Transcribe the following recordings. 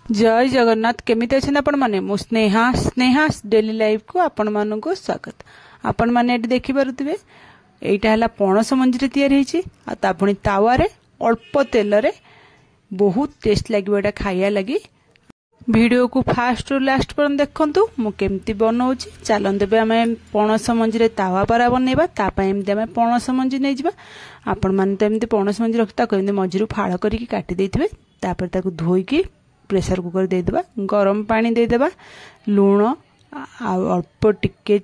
जय जगन्नाथ केमिति अछन आपण माने मो स्नेहा डेली लाइफ को आपण माननको स्वागत। आपण माने एटी देखि पारुथिबे एटा हला पणस मंजरी तयार हेछि आ ता पुनी तावा रे अल्प तेल रे बहुत टेस्ट लागिबो एटा खाइया लागि। वीडियो को फास्ट रु लास्ट पर देखंतु मु केमिति बनाउछि। चलन देबे आमे पणस मंजरी तावा परा बनेबा ता पय एमति आमे पणस मंजरी नै जिबा। आपण माने त एमति पणस मंजरी रखता कहिने मझिरु फाळ करिकि काटि देथिबे तापर ताकु धोइकि प्रेशर कुकर दे देबा गरम पानी दे देबा लूण अल्प टिके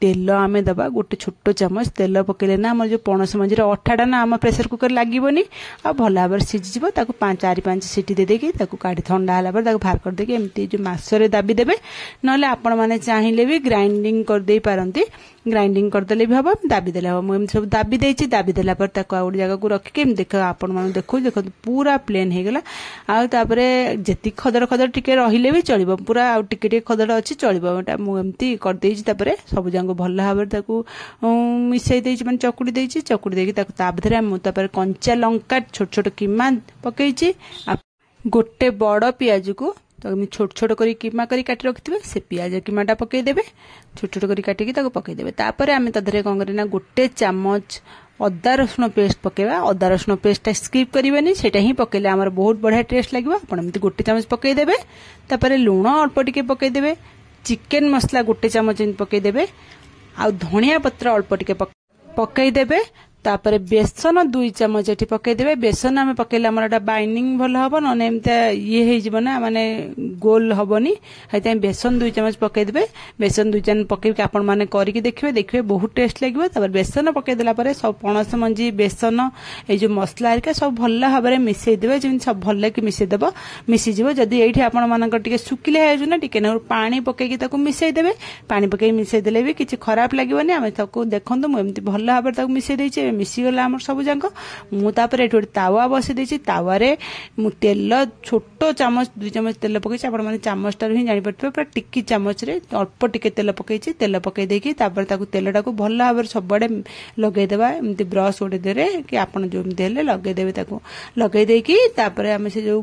तेल आमे दबा गोटे छोट चमच तेल पकेले ना हमर जो पणस मंजरी अठाटा ना हम प्रेशर कुकर लागबोनी आ भला भाबरे सिझि जिवो ताकू 4-5 सीटी दे देकी ताकू काढी ठंडा हला पर ताकू बाहर कर देकी एमती जो मासरे दाबी देबे नले आपण माने चाहिले भी ग्राइंडिंग कर दे पारंती। ग्राइंडिंग कर देले भी हबो दाबी देले हबो। हम सब दाबी देछि दाबी देला पर ताकू आउड जगह को रखि के देख आपण माने देखो पूरा प्लेन हे गेला आ तापरे जेति खदर खदर टिके रहिले भी चलिबो पूरा आ टिके टिके खदर अछि चलिबो एटा मु एमती कर देछि। तापरे सब जंग भल भाबरे ताकू मिसई देछि माने चकुडी देछि चकुडी देकी ताकू ता भीतर हम तापर कंचा लंका छोट छोट कीमा पकेछि गोटे बड़ पियाज को तो छोट छोट करी कीमा करी काटी रखिथिबे से पियाज कीमाटा पकई देबे छोट छोट करी काटी की ताको पकई देबे। तापरे आमे तधरे कोन करी ना गोटे चम्मच अदा रसुण पेस्ट पकेबा। अदा रसुण पेस्ट स्किप करिवेनी सेटा ही पकेले हमर बहुत बढ़िया टेस्ट लागबो। आपण एमती गोटे चम्मच पकई देबे तापरे लूण अल्प टिके पकई देबे चिकन मसला गोटे चम्मच पकई देबे आ धनिया पत्र अल्प टिके पकई देबे। तापरे बेसन 2 चम्मच एठी पकई देबे। बेसन आमे पकेले हमर एटा बाइंडिंग भल हबो न एमते ये हे जिवो ना माने गोल हबोनी हेते बेसन 2 चम्मच पकई देबे। बेसन 2 चम्मच पकई के आपण माने करी के देखिबे बहुत टेस्ट लागबो। तापर बेसन पकई देला परे सब पणस मंजी बेसन ए जो मसला हरका सब भल भाबरे मिसई देबे जिन सब भल के मिसई देबो मिसि जिवो। जदी एठी आपण मानक टिके सुकिले हेजु ना टिके न पानी पकई के ताको मिसई देबे। पानी पकई मिसई देले भी किछि खराब लागबोनी। आमे ताको देखंतु मु एमती भल भाबरे ताको मिसई देछि मिसी गला हमर सब जांक मु तापर एठी तावा बसि देछि। तावा रे मु तेल छोट चम्मच 2 चम्मच तेल पकैछि आपण माने चम्मचटार ही जानि पड़तबे पूरा टिक्की चम्मच रे अल्प टिके तेल पकैछि। तेल पकई देकी तापर ताकू तेलटा को भल भाबरे सबडे लगै देबा एमती ब्रश ओडे देरे कि आपण जो एमती हेले लगै देबे ताकू लगै देकी तापर हम से जो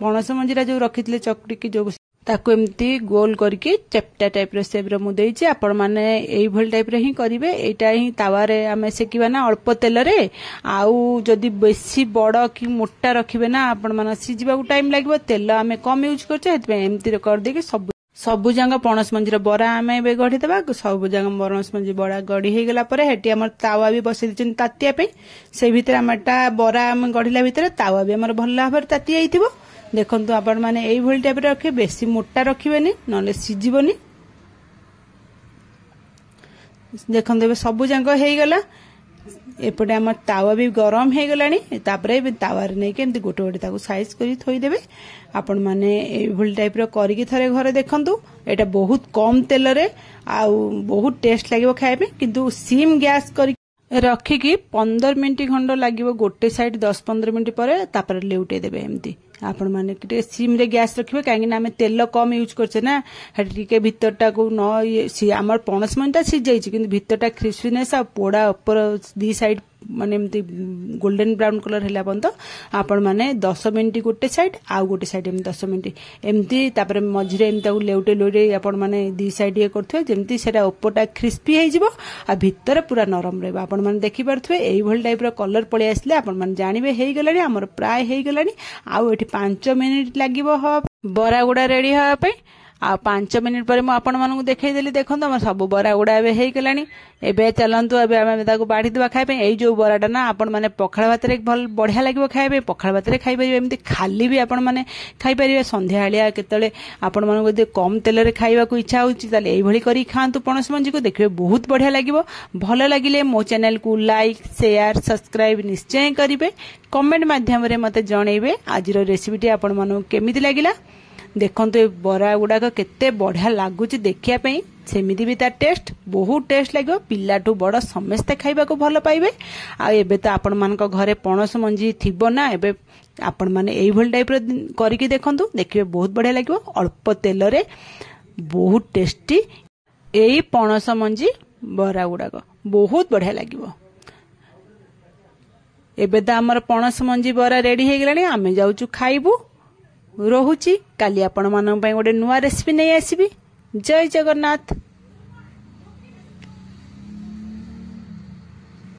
पणस मंजीरा जो रखितले चकटी की जो ताकू एमती गोल करके चेप्टा टाइप रे सेप रे मु देछि। आपण माने एई भल टाइप रे ही करिवे। एटा ही तावा रे हमें सेकिबा ना अल्प तेल रे आउ जदी बेसी बड़ की मोटा रखिबे ना आपण माने सिजिबा को टाइम लागबो तेल हमें कम यूज करछे हेतबे एमती रे कर देके सब जंग पणस मंजीर बरा आमे बे गढ़ी देबा। सब जंग पणस मंजी बड़ा गढ़ी हे गेला परे हेटी हमर तावा भी बसि दिचन तातिया पे से भीतर हमटा बरा हम गढ़ीला भीतर तावा भी हमर भल भाबर ताति आइथिबो। देखंतु आपण माने एई भल टाइप रे रखे बेसी मोटा रखिबेनी नले सिजिबोनी। देखंतु एबे सब जंग हे गेला एपटे हमर तावा भी गरम हे गलानी। तापरे तावा रे नै के एमती गोटे गोटे ताको साइज करी थोई देबे। आपण माने एई भल टाइप रे करी के थरे घरे देखंतु एटा बहुत कम तेल रे आ बहुत टेस्ट लागिवो खाइबे किंतु सिम गैस करी रखी की 15 मिनिट खंड लागिवो गोटे साइड 10-15 मिनिट परे तापर लेउटे देबे एमती। आपण माने के सिम रे गैस रखिबे काहे ना हमें तेल कम यूज करछे ना हेटी के भीतरटा को न सी हमर पणस मनटा सी जाईछि किंतु भीतरटा क्रिस्पीनेस आ पोड़ा ऊपर दी साइड माने एमती गोल्डन ब्राउन कलर हैला बंत आपण माने 10 मिनिट गोटे साइड आ गोटे साइड एम 10 मिनिट एमती तापर मझिरे एम ताऊ लेउटे लोटे आपण माने दी साइड ये करथवे जेमती सेटा ऊपरटा क्रिस्पी हे जिवो आ भीतर पूरा नरम रहबा। आपण माने देखि परथवे एई भल टाइप रो कलर पळे आसले आपण माने जानिबे हे गेलानी हमर प्राय हे गेलानी। आ एठी 5 मिनिट लागिवो ह बरा गुडा रेडी होआ पे आ 5 मिनिट पर मु आपण मानकु देखै देली। देखंतु हमर सब बरा गुडा एबे हे गेलानी। एबे चलंतु एबे हम ताको बाढी देबा खाइ पे एई जो बराटा ना आपण माने पखाळ भात रे भल बढ़िया लागिवो खाइ पे पखाळ भात रे खाइ परिबे एमती खाली भी आपण माने खाइ परिबे। संध्या हालिया केतले आपण मानकु दे कम तेल रे खाइबा को इच्छा होची ताले एई भली करी खांतु पणस मंजी को देखिबे बहुत बढ़िया लागिवो। भल लागिले मो चैनल को लाइक शेयर सब्सक्राइब निश्चय करिवे। कमेंट माध्यम रे मते जणैबे आजिरो रेसिपीटी आपण मानकु केमिति लागिला। देखंतु ए बरा गुडा केते बढ़िया लागुची देखिया पई सेमिति भी तार टेस्ट बहुत टेस्ट लागो। पिल्लाठू बड़ समस्ते खाइबा को भल पाइबे। आ एबे तो आपण मानक घरे पणस मंजी थिबो ना एबे आपण माने एई भल टाइप रे करिकि देखंतु देखिबे बहुत बढ़िया लागो। अल्प तेल रे बहुत टेस्टी एई पणस मंजी बरा गुडा बहुत बढ़िया लागो। एबे तो हमर पणस मंजी बरा रेडी हे गेलानी आमे जाउचु खाइबू। ରହୁଛି। କାଲି ଆପଣମାନଙ୍କ ପାଇଁ ଗୋଟେ ନୂଆ ରେସିପି ନେଇ ଆସିବି। ଜୟ ଜଗନ୍ନାଥ।